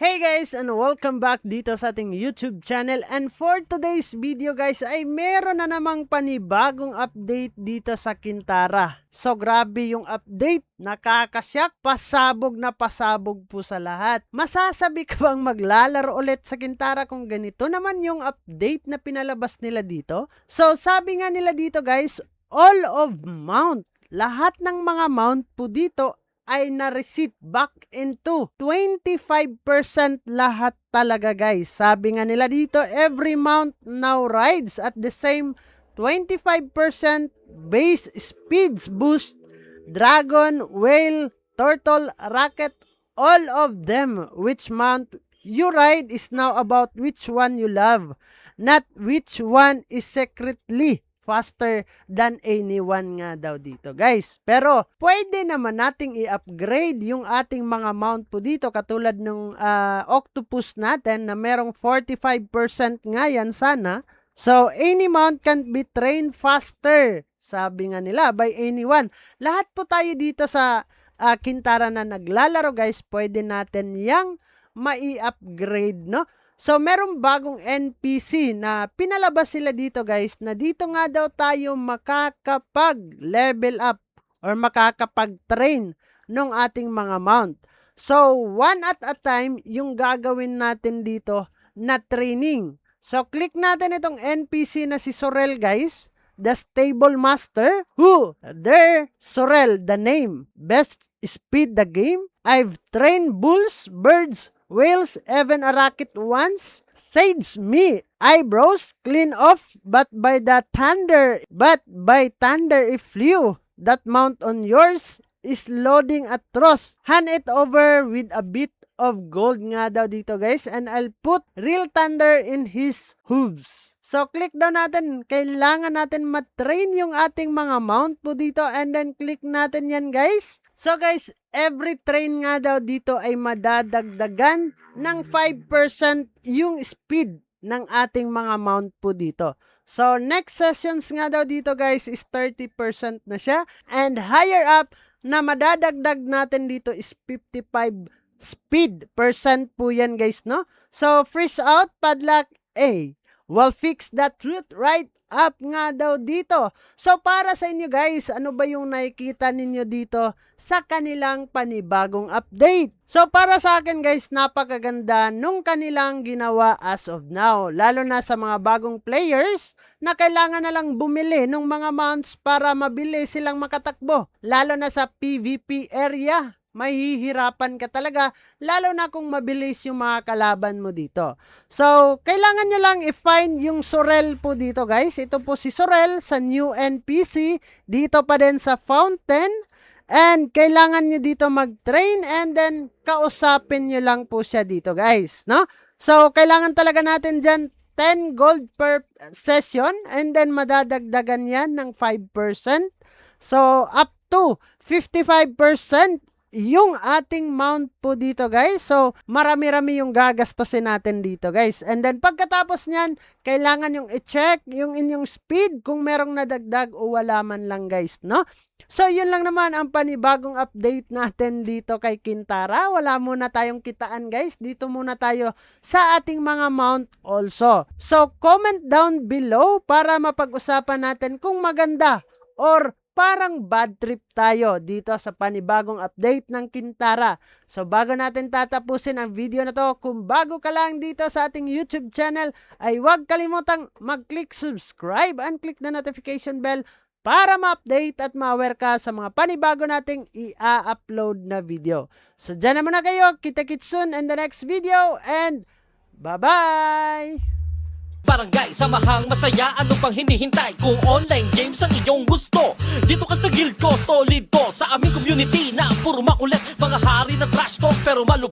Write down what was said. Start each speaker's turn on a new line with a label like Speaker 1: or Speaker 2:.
Speaker 1: Hey guys, and welcome back dito sa ating YouTube channel. And for today's video guys ay meron na namang panibagong update dito sa Kintara. So grabe yung update, nakakasyak, pasabog na pasabog po sa lahat. Masasabi ka bang maglalaro ulit sa Kintara kung ganito naman yung update na pinalabas nila dito? So sabi nga nila dito guys, all of mount, lahat ng mga mount po dito ay na-receipt back into 25% lahat talaga guys. Sabi nga nila dito, every mount now rides at the same 25% base speeds boost, dragon, whale, turtle, rocket, all of them. Which mount you ride is now about which one you love, not which one is secretly faster than anyone nga daw dito guys. Pero pwede naman nating i-upgrade yung ating mga mount po dito katulad ng octopus natin na merong 45% nga yan sana. So any mount can be trained faster, sabi nga nila, by anyone. Lahat po tayo dito sa Kintara na naglalaro guys, pwede natin yang mai-upgrade, no? So, merong bagong NPC na pinalabas sila dito guys, na dito nga daw tayo makakapag-level up or makakapag-train ng ating mga mount. So, one at a time yung gagawin natin dito na training. So, click natin itong NPC na si Sorel guys, the stable master. Who? There, Sorel, the name. Best speed the game. I've trained bulls, birds, whales, even a rocket once. Saves me. Eyebrows clean off, but by thunder it flew. That mount on yours is loading at trough. Hand it over with a bit of gold nga daw dito guys, and I'll put real thunder in his hooves. So click daw natin, kailangan natin matrain yung ating mga mount po dito, and then click natin yan guys. So guys, every train nga daw dito ay madadagdagan ng 5% yung speed ng ating mga mount po dito. So next sessions nga daw dito guys is 30% na siya, and higher up na madadagdag natin dito is 55 speed percent po yan guys, no? So freeze out, padlock A. We'll fix that truth right up nga daw dito. So para sa inyo guys, ano ba yung nakikita ninyo dito sa kanilang panibagong update? So para sa akin guys, napakaganda nung kanilang ginawa as of now. Lalo na sa mga bagong players na kailangan na lang bumili ng mga mounts para mabili silang makatakbo. Lalo na sa PvP area. Mahihirapan ka talaga, lalo na kung mabilis yung mga kalaban mo dito. So, kailangan nyo lang i-find yung Sorel po dito guys. Ito po si Sorel sa new NPC. Dito pa din sa Fountain. And kailangan nyo dito mag-train and then kausapin nyo lang po siya dito guys, no? So, kailangan talaga natin dyan 10 gold per session and then madadagdagan yan ng 5%. So, up to 55% yung ating mount po dito guys. So, marami-rami yung gagastusin natin dito guys. And then, pagkatapos nyan, kailangan yung i-check yung inyong speed kung merong nadagdag o wala man lang guys, no? So, yun lang naman ang panibagong update natin dito kay Kintara. Wala muna tayong kitaan guys. Dito muna tayo sa ating mga mount also. So, comment down below para mapag-usapan natin kung maganda or parang bad trip tayo dito sa panibagong update ng Kintara. So bago natin tatapusin ang video na to, kung bago ka lang dito sa ating YouTube channel, ay huwag kalimutang mag-click subscribe and click the notification bell para ma-update at ma-aware ka sa mga panibago nating i-upload na video. So dyan naman na kayo, kita-kits soon in the next video, and bye-bye!
Speaker 2: Barangay, samahang masaya, ano pang hinihintay? Kung online games ang iyong gusto, dito ka sa guild ko, solid to. Sa aming community na puro makulit, mga hari na trash talk pero